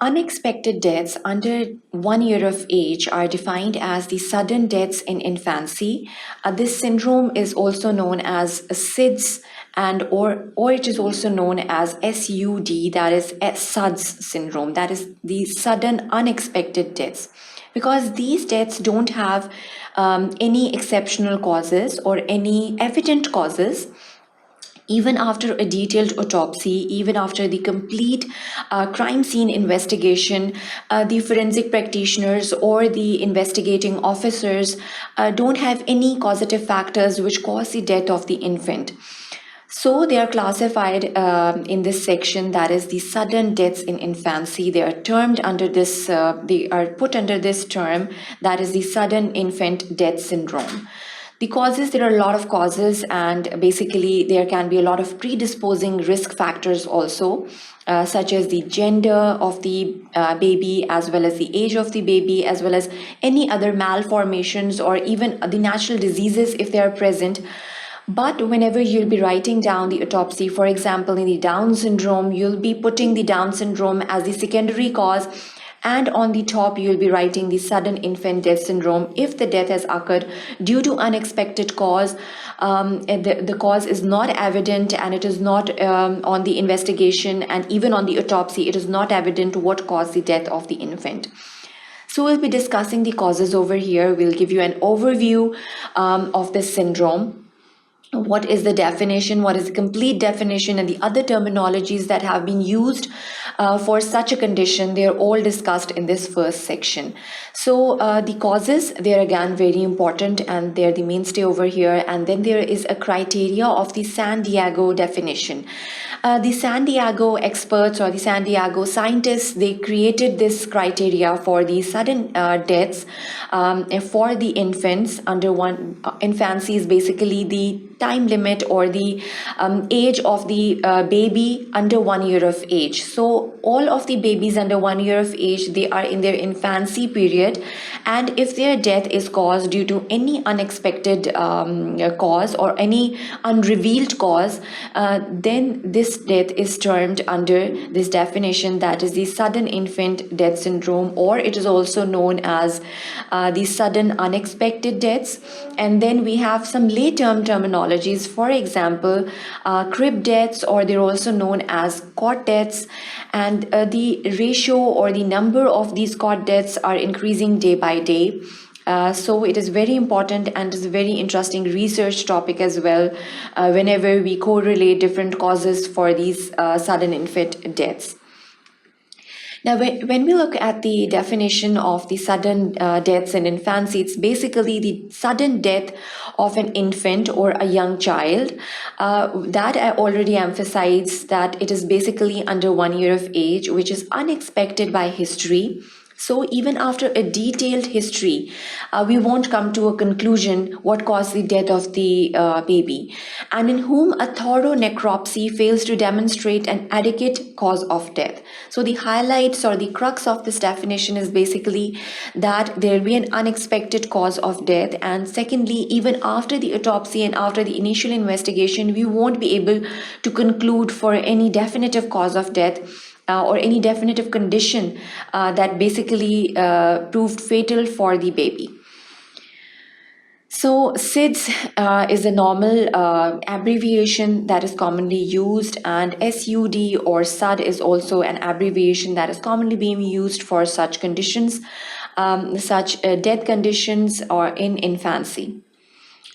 Unexpected deaths under 1 year of age are defined as the sudden deaths in infancy. This syndrome is also known as SIDS or it is also known as SUD, that is SUDS syndrome, that is the sudden unexpected deaths. Because these deaths don't have any exceptional causes or any evident causes, even after a detailed autopsy, even after the complete crime scene investigation, the forensic practitioners or the investigating officers don't have any causative factors which cause the death of the infant. So they are classified in this section, that is the sudden deaths in infancy. They are termed under this, they are put under this term, that is the sudden infant death syndrome. The causes, there are a lot of causes, and basically there can be a lot of predisposing risk factors also, such as the gender of the baby, as well as the age of the baby, as well as any other malformations or even the natural diseases if they are present. But whenever you'll be writing down the autopsy, for example, in the Down syndrome, you'll be putting the Down syndrome as the secondary cause, and on the top you'll be writing the sudden infant death syndrome if the death has occurred due to unexpected cause. The cause is not evident, and it is not on the investigation, and even on the autopsy it is not evident what caused the death of the infant. So we'll be discussing the causes over here. We'll give you an overview of this syndrome. What is the definition, what is the complete definition, and the other terminologies that have been used for such a condition, they are all discussed in this first section. So the causes, they are again very important, and they're the mainstay over here. And then there is a criteria of the San Diego definition. The San Diego experts or the San Diego scientists, they created this criteria for the sudden deaths for the infants under infancy is basically the time limit or the age of the baby under 1 year of age. So all of the babies under 1 year of age, they are in their infancy period, and if their death is caused due to any unexpected cause or any unrevealed cause, then this death is termed under this definition, that is the sudden infant death syndrome, or it is also known as the sudden unexpected deaths. And then we have some late-term terminologies, for example, crib deaths, or they're also known as cot deaths, and the ratio or the number of these cot deaths are increasing day by day. So it is very important, and is a very interesting research topic as well whenever we correlate different causes for these sudden infant deaths. Now, when we look at the definition of the sudden deaths in infancy, it's basically the sudden death of an infant or a young child. That I already emphasized that it is basically under 1 year of age, which is unexpected by history. So even after a detailed history, we won't come to a conclusion what caused the death of the baby, and in whom a thorough necropsy fails to demonstrate an adequate cause of death. So the highlights or the crux of this definition is basically that there will be an unexpected cause of death, and secondly, even after the autopsy and after the initial investigation, we won't be able to conclude for any definitive cause of death or any definitive condition that basically proved fatal for the baby. So SIDS is a normal abbreviation that is commonly used, and SUD or SUD is also an abbreviation that is commonly being used for such conditions, such death conditions or in infancy.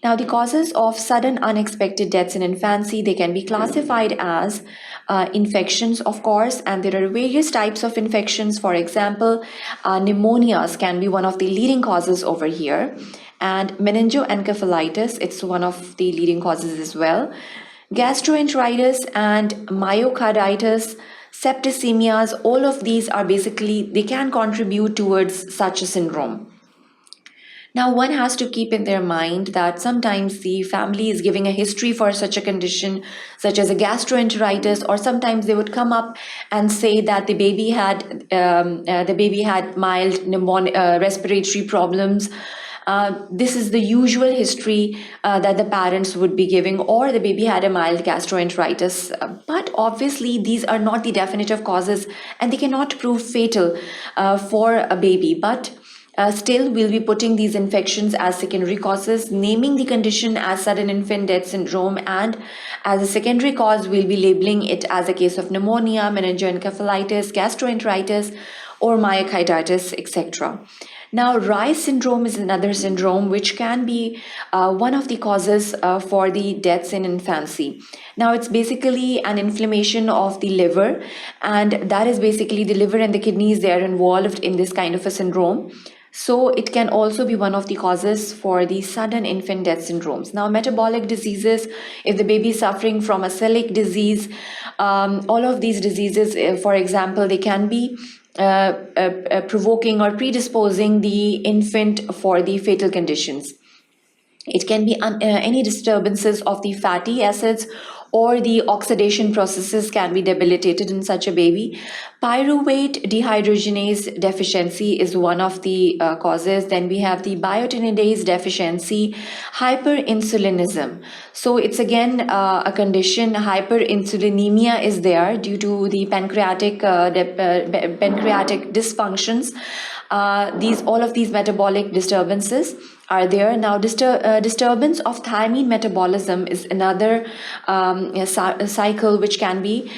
Now, the causes of sudden unexpected deaths in infancy, they can be classified as infections, of course, and there are various types of infections. For example, pneumonias can be one of the leading causes over here, and meningoencephalitis, it's one of the leading causes as well. Gastroenteritis and myocarditis, septicemias, all of these are basically, they can contribute towards such a syndrome. Now, one has to keep in their mind that sometimes the family is giving a history for such a condition, such as a gastroenteritis, or sometimes they would come up and say that the baby had mild respiratory problems, This is the usual history that the parents would be giving, or the baby had a mild gastroenteritis. But obviously, these are not the definitive causes and they cannot prove fatal for a baby. But still, we'll be putting these infections as secondary causes, naming the condition as sudden infant death syndrome, and as a secondary cause, we'll be labeling it as a case of pneumonia, meningoencephalitis, gastroenteritis, or myocarditis, etc. Now, Reye's syndrome is another syndrome which can be one of the causes for the deaths in infancy. Now, it's basically an inflammation of the liver, and that is basically the liver and the kidneys, they are involved in this kind of a syndrome. So it can also be one of the causes for the sudden infant death syndromes. Now, metabolic diseases, if the baby is suffering from a celiac disease, all of these diseases, for example, they can be provoking or predisposing the infant for the fatal conditions. It can be any disturbances of the fatty acids, or the oxidation processes can be debilitated in such a baby. Pyruvate dehydrogenase deficiency is one of the causes. Then we have the biotinidase deficiency, hyperinsulinism. So it's again a condition, hyperinsulinemia is there due to the pancreatic dysfunctions. All of these metabolic disturbances are there. Now, disturbance of thiamine metabolism is another cycle which can be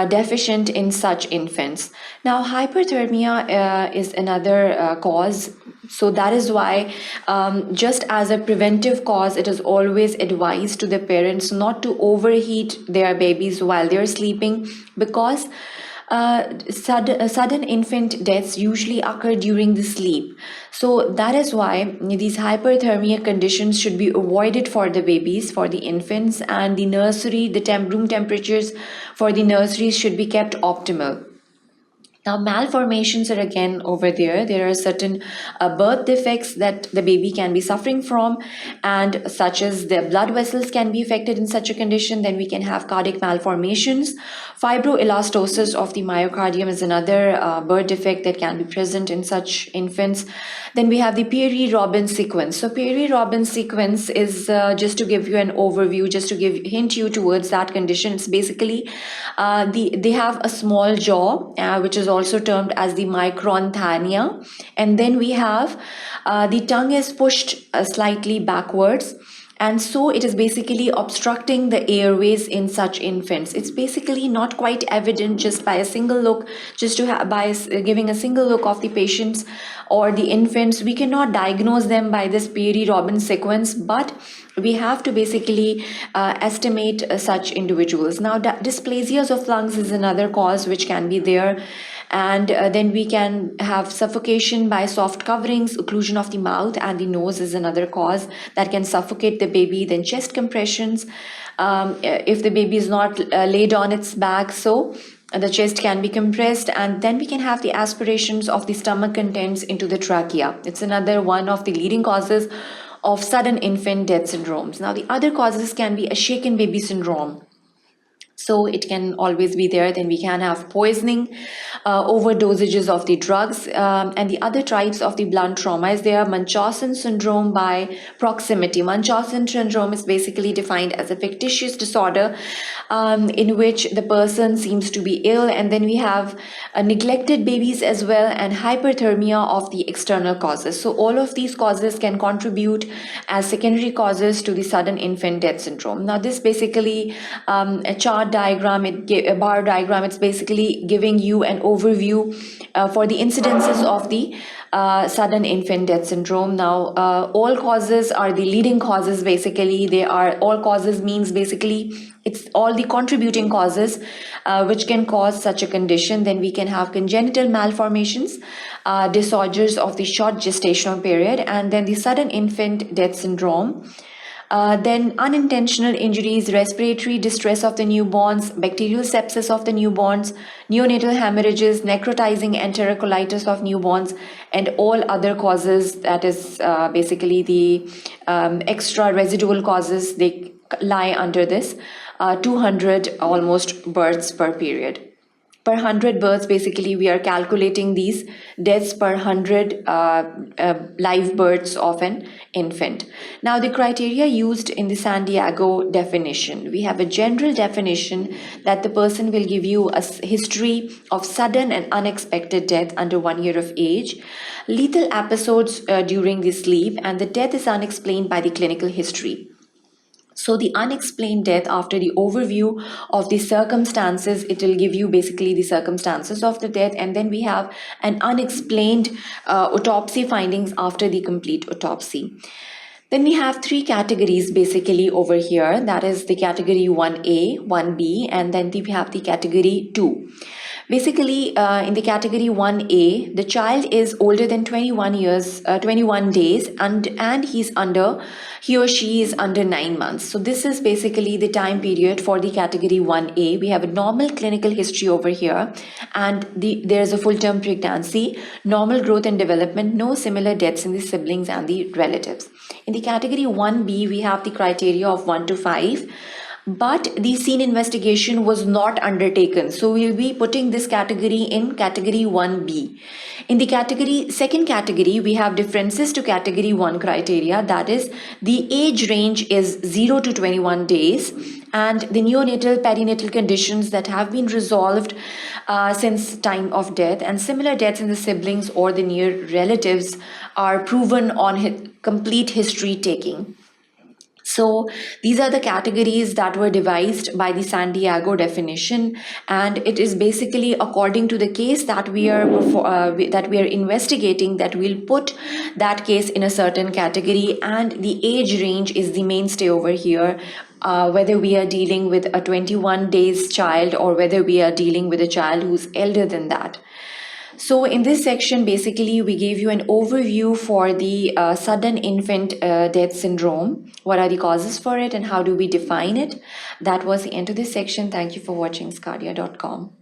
deficient in such infants. Now, hyperthermia is another cause. So that is why, just as a preventive cause, it is always advised to the parents not to overheat their babies while they're sleeping, because sudden infant deaths usually occur during the sleep. So that is why these hyperthermia conditions should be avoided for the babies, for the infants, and the nursery, room temperatures for the nurseries should be kept optimal. Now, malformations are again over there. There are certain birth defects that the baby can be suffering from, and such as the blood vessels can be affected in such a condition. Then we can have cardiac malformations. Fibroelastosis of the myocardium is another birth defect that can be present in such infants. Then we have the Peary-Robbins sequence. So Peary-Robbins sequence is just to give you an overview, just to hint you towards that condition. It's basically they have a small jaw, which is also termed as the micronthania, and then we have the tongue is pushed slightly backwards, and so it is basically obstructing the airways in such infants. It's basically not quite evident just by a single look, giving a single look of the patients or the infants. We cannot diagnose them by this Peary-Robbins sequence, but we have to basically estimate such individuals. Now, dysplasias of lungs is another cause which can be there. And then we can have suffocation by soft coverings, occlusion of the mouth and the nose is another cause that can suffocate the baby. Then chest compressions, if the baby is not laid on its back, so the chest can be compressed. And then we can have the aspirations of the stomach contents into the trachea. It's another one of the leading causes of sudden infant death syndromes. Now, the other causes can be a shaken baby syndrome. So it can always be there. Then we can have poisoning, overdosages of the drugs, and the other types of the blunt trauma is there. Munchausen syndrome by proximity. Munchausen syndrome is basically defined as a fictitious disorder in which the person seems to be ill, and then we have neglected babies as well, and hyperthermia of the external causes. So all of these causes can contribute as secondary causes to the sudden infant death syndrome. Now, this basically a chart diagram, a bar diagram, it's basically giving you an overview for the incidences of the sudden infant death syndrome. Now, all causes are the leading causes. Basically, they are all causes means basically it's all the contributing causes which can cause such a condition. Then we can have congenital malformations, disorders of the short gestational period, and then the sudden infant death syndrome. Then unintentional injuries, respiratory distress of the newborns, bacterial sepsis of the newborns, neonatal hemorrhages, necrotizing enterocolitis of newborns, and all other causes, that is basically the extra residual causes, they lie under this 200 almost births per per 100 births, basically we are calculating these deaths per 100 live births of an infant. Now the criteria used in the San Diego definition, we have a general definition that the person will give you a history of sudden and unexpected death under 1 year of age, lethal episodes during the sleep, and the death is unexplained by the clinical history. So the unexplained death, after the overview of the circumstances, it will give you basically the circumstances of the death, and then we have an unexplained autopsy findings after the complete autopsy. Then we have three categories basically over here. That is the category 1A, 1B, and then we have the category 2. Basically, in the category 1A, the child is older than 21 days, and he or she is under 9 months. So this is basically the time period for the category 1A. We have a normal clinical history over here, and there's a full-term pregnancy, normal growth and development, no similar deaths in the siblings and the relatives. In the category 1B, we have the criteria of 1 to 5. But the scene investigation was not undertaken. So we'll be putting this category in category 1B. In the second category, we have differences to category 1 criteria. That is, the age range is 0 to 21 days, and the neonatal perinatal conditions that have been resolved since time of death, and similar deaths in the siblings or the near relatives are proven on complete history taking. So these are the categories that were devised by the San Diego definition, and it is basically according to the case that we are investigating that we'll put that case in a certain category, and the age range is the mainstay over here. Whether we are dealing with a 21 days child or whether we are dealing with a child who's elder than that. So in this section, basically, we gave you an overview for the sudden infant death syndrome. What are the causes for it and how do we define it? That was the end of this section. Thank you for watching sqadia.com.